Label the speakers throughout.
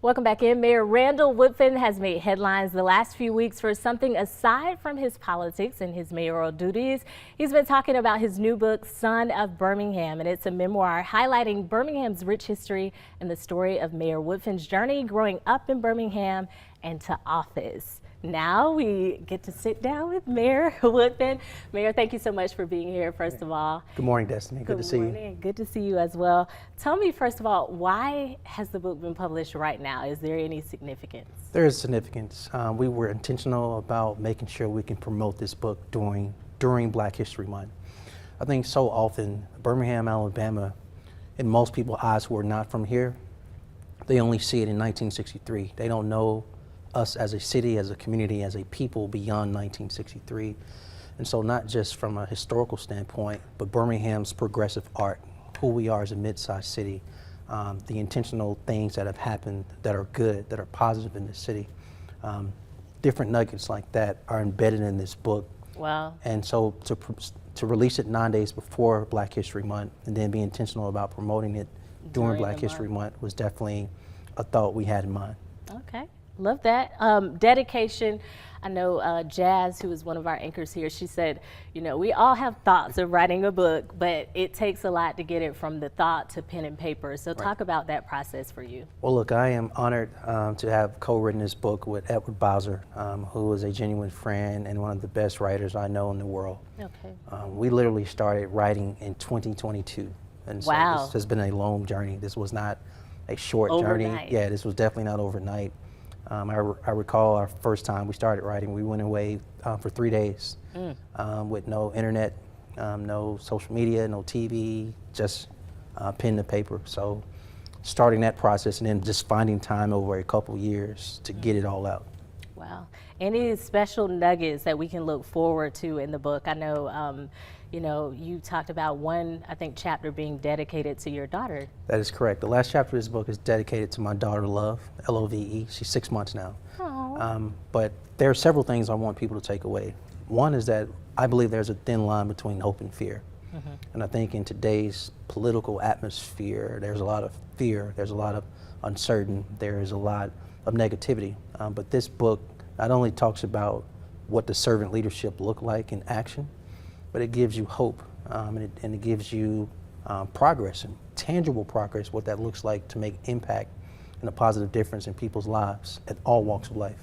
Speaker 1: Welcome back in. Mayor Randall Woodfin has made headlines the last few weeks for something aside from his politics and his mayoral duties. He's been talking about his new book, Son of Birmingham, and it's a memoir highlighting Birmingham's rich history and the story of Mayor Woodfin's journey growing up in Birmingham and to office. Now we get to sit down with Mayor Woodfin. Mayor, thank you so much for being here, first of all.
Speaker 2: Good morning, Destiny. Good to see you.
Speaker 1: Good to see you as well. Tell me, first of all, why has the book been published right now? Is there any significance?
Speaker 2: There is significance. We were intentional about making sure we can promote this book during Black History Month. I think so often Birmingham, Alabama, in most people's eyes who are not from here, they only see it in 1963. They don't know us as a city, as a community, as a people beyond 1963. And so not just from a historical standpoint, but Birmingham's progressive art, who we are as a mid-sized city, the intentional things that have happened that are good, that are positive in this city. Different nuggets like that are embedded in this book.
Speaker 1: Wow.
Speaker 2: And so to release it 9 days before Black History Month and then be intentional about promoting it during Black History Month was definitely a thought we had in mind.
Speaker 1: Okay. Love that. Dedication. I know Jazz, who is one of our anchors here, she said, you know, we all have thoughts of writing a book, but it takes a lot to get it from the thought to pen and paper. So talk about that process for you.
Speaker 2: Well, look, I am honored to have co-written this book with Edward Bowser, who is a genuine friend and one of the best writers I know in the world.
Speaker 1: Okay.
Speaker 2: We literally started writing in 2022. And so this has been a long journey. This was not a short journey. Yeah, this was definitely not overnight. I recall our first time we started writing, we went away for 3 days with no internet, no social media, no TV, just pen to paper. So starting that process and then just finding time over a couple years to get it all out.
Speaker 1: Wow. Any special nuggets that we can look forward to in the book? I know, you know, you talked about one, I think, chapter being dedicated to your daughter.
Speaker 2: That is correct. The last chapter of this book is dedicated to my daughter, Love, L-O-V-E. She's 6 months now. But there are several things I want people to take away. One is that I believe there's a thin line between hope and fear. And I think in today's political atmosphere, there's a lot of fear, there's a lot of uncertainty, there is a lot of negativity. But this book not only talks about what the servant leadership look like in action, but it gives you hope and it gives you progress and tangible progress, what that looks like to make impact and a positive difference in people's lives at all walks of life.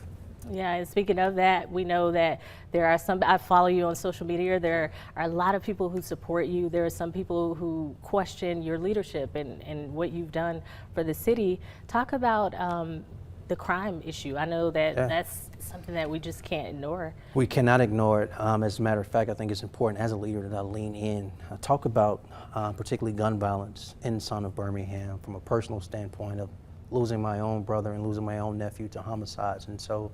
Speaker 1: Yeah, and speaking of that, we know that there are some, I follow you on social media, there are a lot of people who support you. There are some people who question your leadership and what you've done for the city. Talk about the crime issue. I know that that's something that we just can't ignore.
Speaker 2: We cannot ignore it. As a matter of fact, I think it's important as a leader that I lean in. I talk about particularly gun violence in Son of Birmingham from a personal standpoint of losing my own brother and losing my own nephew to homicides. And so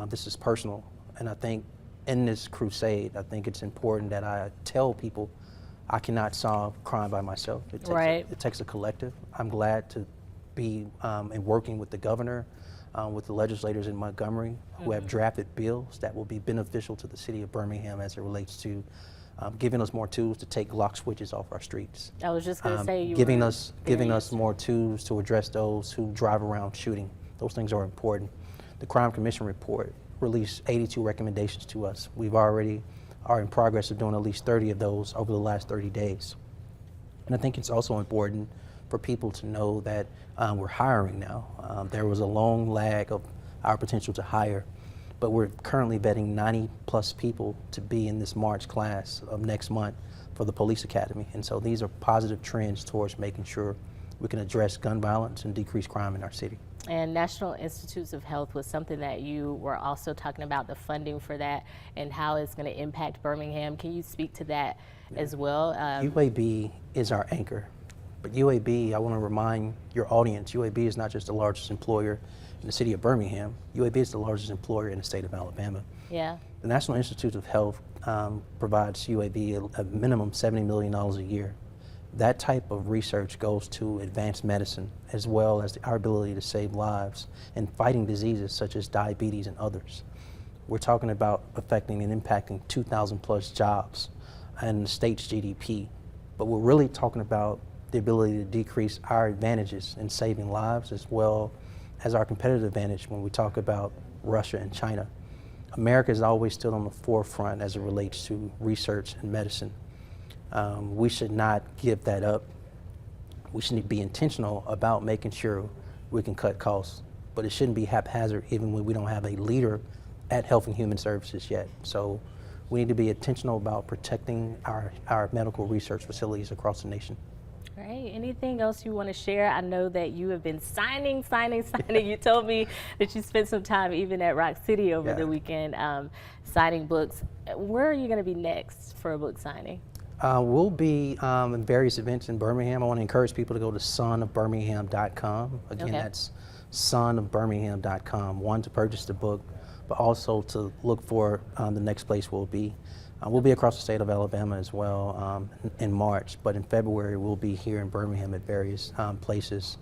Speaker 2: this is personal. And I think in this crusade, I think it's important that I tell people I cannot solve crime by myself. It takes a collective. I'm glad to be working with the governor, with the legislators in Montgomery who have drafted bills that will be beneficial to the city of Birmingham as it relates to giving us more tools to take lock switches off our streets.
Speaker 1: I was just going to say,
Speaker 2: giving us more tools to address those who drive around shooting. Those things are important. The Crime Commission report released 82 recommendations to us. We've already are in progress of doing at least 30 of those over the last 30 days. And I think it's also important for people to know that we're hiring now. There was a long lag of our potential to hire, but we're currently vetting 90+ people to be in this March class of next month for the police academy. And so these are positive trends towards making sure we can address gun violence and decrease crime in our city.
Speaker 1: And National Institutes of Health was something that you were also talking about, the funding for that and how it's going to impact Birmingham. Can you speak to that as well?
Speaker 2: UAB is our anchor. But UAB, I want to remind your audience, UAB is not just the largest employer in the city of Birmingham. UAB is the largest employer in the state of Alabama.
Speaker 1: Yeah.
Speaker 2: The National Institute of Health provides UAB a minimum $70 million a year. That type of research goes to advanced medicine as well as our ability to save lives and fighting diseases such as diabetes and others. We're talking about affecting and impacting 2,000+ jobs and the state's GDP. But we're really talking about the ability to decrease our advantages in saving lives as well as our competitive advantage when we talk about Russia and China. America has always stood on the forefront as it relates to research and medicine. We should not give that up. We should be intentional about making sure we can cut costs, but it shouldn't be haphazard even when we don't have a leader at Health and Human Services yet. So we need to be intentional about protecting our medical research facilities across the nation.
Speaker 1: All right, anything else you want to share? I know that you have been signing. You told me that you spent some time even at Rock City over the weekend signing books. Where are you going to be next for a book signing?
Speaker 2: We'll be in various events in Birmingham. I want to encourage people to go to sonofbirmingham.com. Again, that's sonofbirmingham.com. One, to purchase the book, but also to look for the next place we'll be. We'll be across the state of Alabama as well in March, but in February we'll be here in Birmingham at various places,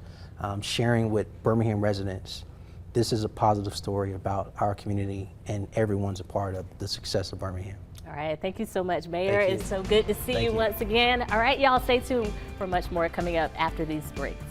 Speaker 2: sharing with Birmingham residents. This is a positive story about our community, and everyone's a part of the success of Birmingham.
Speaker 1: All right, thank you so much, Mayor. It's so good to see you once again. All right, y'all, stay tuned for much more coming up after these breaks.